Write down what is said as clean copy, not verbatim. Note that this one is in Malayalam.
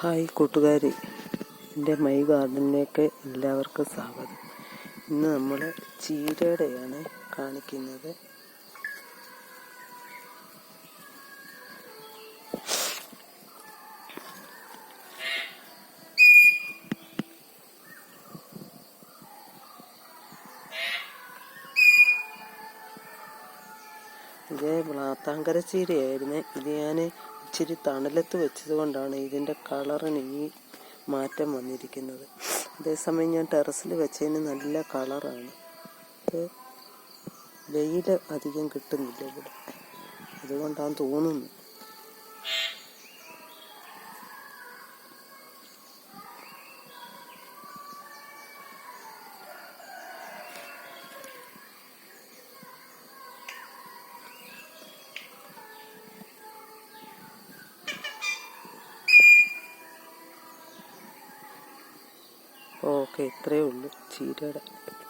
ഹായ് കൂട്ടുകാരി, എൻ്റെ മൈ ഗാർഡനിലേക്ക് എല്ലാവർക്കും സ്വാഗതം. ഇന്ന് നമ്മൾ ചീരയുടെയാണ് കാണിക്കുന്നത്. ഇത് ബ്ലാത്താങ്കര ചീരയായിരുന്നു. ഇത് ഞാൻ ഇച്ചിരി തണലത്ത് വെച്ചത് കൊണ്ടാണ് ഇതിൻ്റെ കളറിന് ഈ മാറ്റം വന്നിരിക്കുന്നത്. അതേസമയം ഞാൻ ടെറസിൽ വെച്ചതിന് നല്ല കളറാണ്. വെയിൽ അധികം കിട്ടുന്നില്ല ഇവിടെ, അതുകൊണ്ടാണ് തോന്നുന്നു. ഓക്കെ, ഇത്രയേ ഉള്ളൂ ചീരയുടെ.